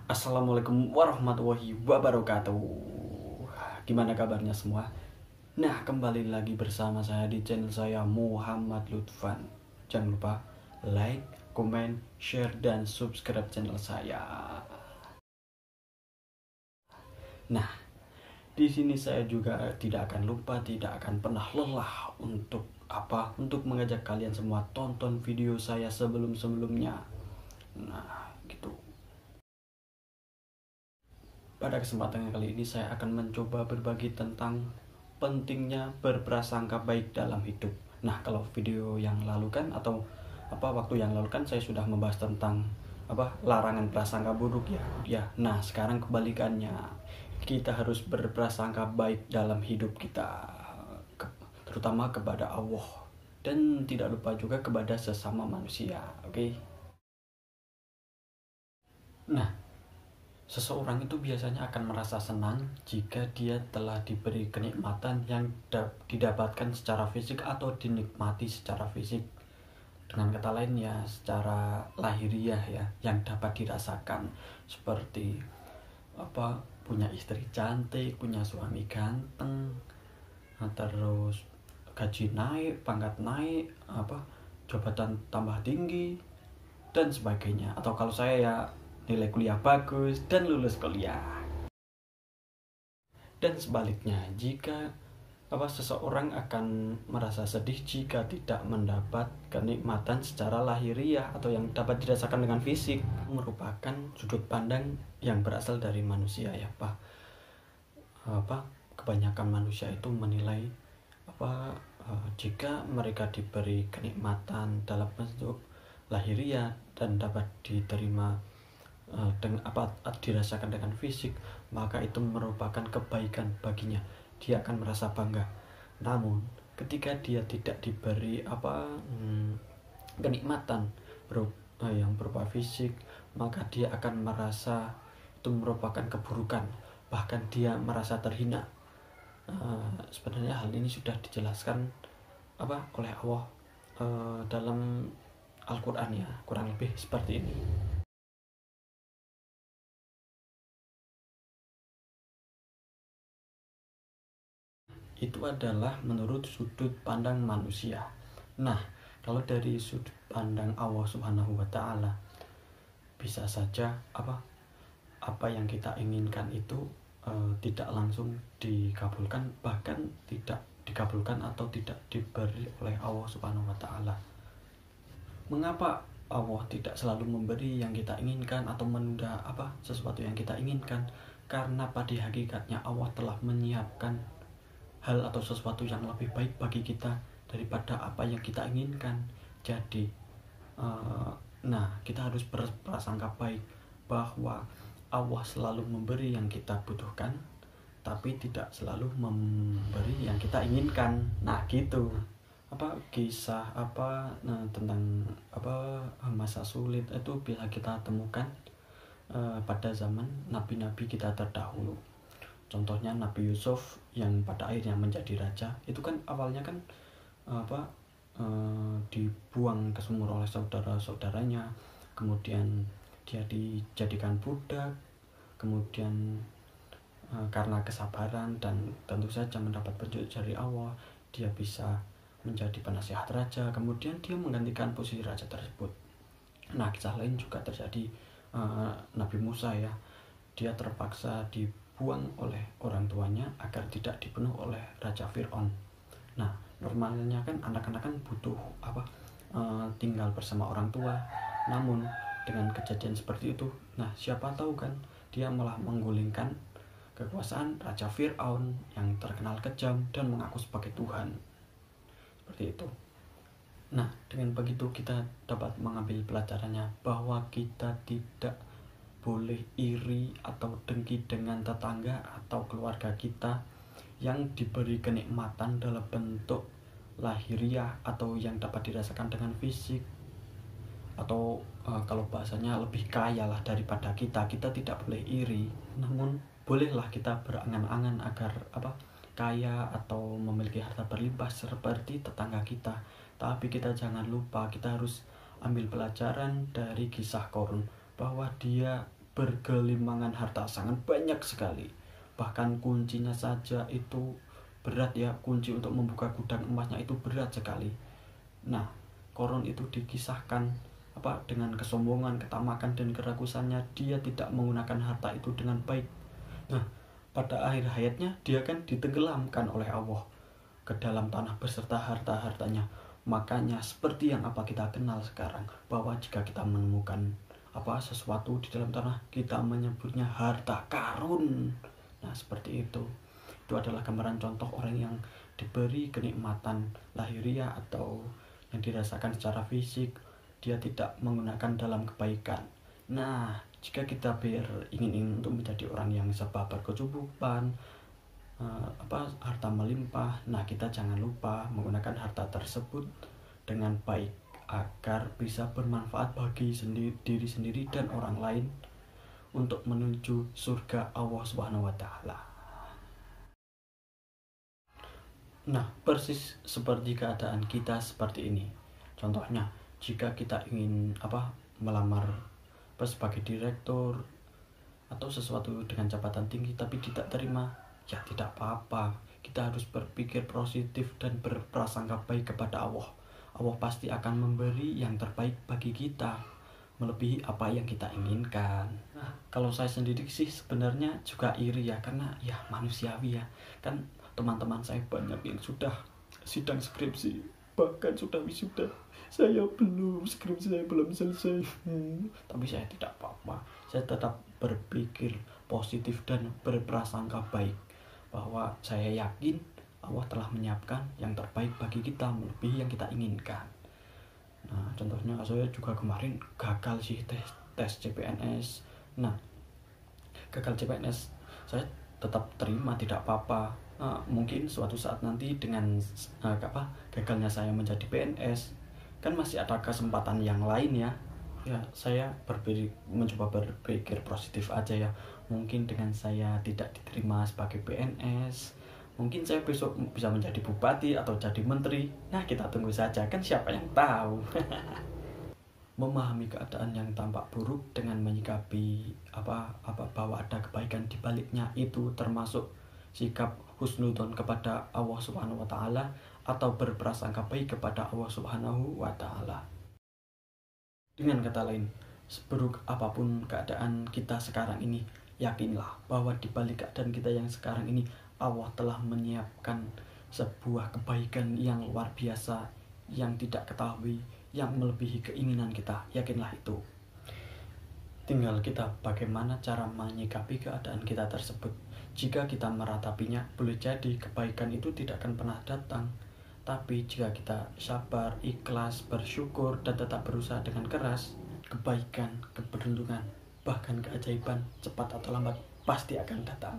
Assalamualaikum warahmatullahi wabarakatuh. Gimana kabarnya semua? Nah, kembali lagi bersama saya di channel saya Muhammad Lutfan. Jangan lupa like, comment, share, dan subscribe channel saya. Nah, di sini saya juga tidak akan lupa, tidak akan pernah lelah untuk mengajak kalian semua tonton video saya sebelum-sebelumnya. Nah, gitu. Pada kesempatan kali ini saya akan mencoba berbagi tentang pentingnya berprasangka baik dalam hidup. Nah, kalau video yang lalu kan waktu yang lalu kan saya sudah membahas tentang larangan prasangka buruk ya. Ya, nah sekarang kebalikannya. Kita harus berprasangka baik dalam hidup kita, terutama kepada Allah dan tidak lupa juga kepada sesama manusia, oke? Nah, seseorang itu biasanya akan merasa senang jika dia telah diberi kenikmatan yang didapatkan secara fisik atau dinikmati secara fisik. Dengan kata lain ya, secara lahiriah ya, yang dapat dirasakan seperti punya istri cantik, punya suami ganteng, terus gaji naik, pangkat naik, jabatan tambah tinggi dan sebagainya. Atau kalau saya ya nilai kuliah bagus dan lulus kuliah. Dan sebaliknya, jika seseorang akan merasa sedih jika tidak mendapat kenikmatan secara lahiriah atau yang dapat dirasakan dengan fisik, merupakan sudut pandang yang berasal dari manusia ya, kebanyakan manusia itu menilai jika mereka diberi kenikmatan dalam bentuk lahiriah dan dapat diterima dirasakan dengan fisik, maka itu merupakan kebaikan baginya. Dia akan merasa bangga. Namun ketika dia tidak diberi kenikmatan yang berupa fisik, maka dia akan merasa itu merupakan keburukan, bahkan dia merasa terhina. Sebenarnya hal ini sudah dijelaskan oleh Allah dalam Al-Quran ya, kurang lebih seperti ini. Itu adalah menurut sudut pandang manusia. Nah, kalau dari sudut pandang Allah Subhanahu wa Ta'ala, bisa saja apa yang kita inginkan itu tidak langsung dikabulkan, bahkan tidak dikabulkan atau tidak diberi oleh Allah Subhanahu wa Ta'ala. Mengapa Allah tidak selalu memberi yang kita inginkan atau menunda sesuatu yang kita inginkan? Karena pada hakikatnya Allah telah menyiapkan hal atau sesuatu yang lebih baik bagi kita daripada apa yang kita inginkan. Jadi kita harus berprasangka baik bahwa Allah selalu memberi yang kita butuhkan, tapi tidak selalu memberi yang kita inginkan. Nah gitu. Kisah tentang masa sulit itu bisa kita temukan pada zaman nabi-nabi kita terdahulu. Contohnya Nabi Yusuf yang pada akhirnya menjadi raja, itu kan awalnya kan dibuang ke sumur oleh saudara-saudaranya, kemudian dia dijadikan budak, kemudian karena kesabaran dan tentu saja mendapat petunjuk dari Allah, dia bisa menjadi penasihat raja, kemudian dia menggantikan posisi raja tersebut. Nah, kisah lain juga terjadi Nabi Musa ya, dia terpaksa dibuang oleh orang tuanya agar tidak dibunuh oleh Raja Fir'aun. Nah, normalnya kan anak-anak kan butuh tinggal bersama orang tua. Namun dengan kejadian seperti itu, nah siapa tahu kan dia malah menggulingkan kekuasaan Raja Fir'aun yang terkenal kejam dan mengaku sebagai Tuhan. Seperti itu. Nah, dengan begitu kita dapat mengambil pelajarannya bahwa kita tidak boleh iri atau dengki dengan tetangga atau keluarga kita yang diberi kenikmatan dalam bentuk lahiriah atau yang dapat dirasakan dengan fisik, atau kalau bahasanya lebih kaya lah daripada kita tidak boleh iri. Namun bolehlah kita berangan-angan agar kaya atau memiliki harta berlimpah seperti tetangga kita. Tapi kita jangan lupa, kita harus ambil pelajaran dari kisah Qarun bahwa dia bergelimangan harta sangat banyak sekali. Bahkan kuncinya saja itu berat ya, kunci untuk membuka gudang emasnya itu berat sekali. Nah, Korun itu dikisahkan dengan kesombongan, ketamakan dan kerakusannya, dia tidak menggunakan harta itu dengan baik. Nah, pada akhir hayatnya dia kan ditenggelamkan oleh Allah ke dalam tanah beserta harta-hartanya. Makanya seperti yang kita kenal sekarang, bahwa jika kita menemukan sesuatu di dalam tanah, kita menyebutnya harta karun. Nah, seperti itu. Itu adalah gambaran contoh orang yang diberi kenikmatan lahiriah atau yang dirasakan secara fisik, dia tidak menggunakan dalam kebaikan. Nah, jika kita ingin untuk menjadi orang yang serba berkecukupan, harta melimpah, nah kita jangan lupa menggunakan harta tersebut dengan baik agar bisa bermanfaat bagi diri sendiri dan orang lain untuk menuju surga Allah Subhanahu wa taala. Nah, persis seperti keadaan kita seperti ini. Contohnya, jika kita ingin melamar sebagai direktur atau sesuatu dengan jabatan tinggi tapi tidak terima, ya tidak apa-apa. Kita harus berpikir positif dan berprasangka baik kepada Allah. Allah pasti akan memberi yang terbaik bagi kita, melebihi apa yang kita inginkan. Nah, kalau saya sendiri sih sebenarnya juga iri ya, karena ya manusiawi ya. Kan teman-teman saya banyak yang sudah sidang skripsi, bahkan sudah wisuda. Saya belum, skripsi saya belum selesai. Tapi saya tidak apa-apa. Saya tetap berpikir positif dan berprasangka baik, bahwa saya yakin Allah telah menyiapkan yang terbaik bagi kita, melebihi yang kita inginkan. Nah, contohnya saya juga kemarin gagal sih tes CPNS. Nah, gagal CPNS, saya tetap terima, tidak apa-apa. Mungkin suatu saat nanti dengan gagalnya saya menjadi PNS, kan masih ada kesempatan yang lain ya. Ya, saya mencoba berpikir positif aja ya. Mungkin dengan saya tidak diterima sebagai PNS, mungkin saya besok bisa menjadi bupati atau jadi menteri. Nah, kita tunggu saja, kan siapa yang tahu. Memahami keadaan yang tampak buruk dengan menyikapi bahwa ada kebaikan di baliknya, itu termasuk sikap husnudzon kepada Allah Subhanahu wa taala atau berprasangka baik kepada Allah Subhanahu wa taala. Dengan kata lain, seburuk apapun keadaan kita sekarang ini, yakinlah bahwa di balik keadaan kita yang sekarang ini, Allah telah menyiapkan sebuah kebaikan yang luar biasa, yang tidak ketahui, yang melebihi keinginan kita. Yakinlah itu. Tinggal kita bagaimana cara menyikapi keadaan kita tersebut. Jika kita meratapinya, boleh jadi kebaikan itu tidak akan pernah datang. Tapi jika kita sabar, ikhlas, bersyukur, dan tetap berusaha dengan keras, kebaikan, keberuntungan, bahkan keajaiban cepat atau lambat pasti akan datang.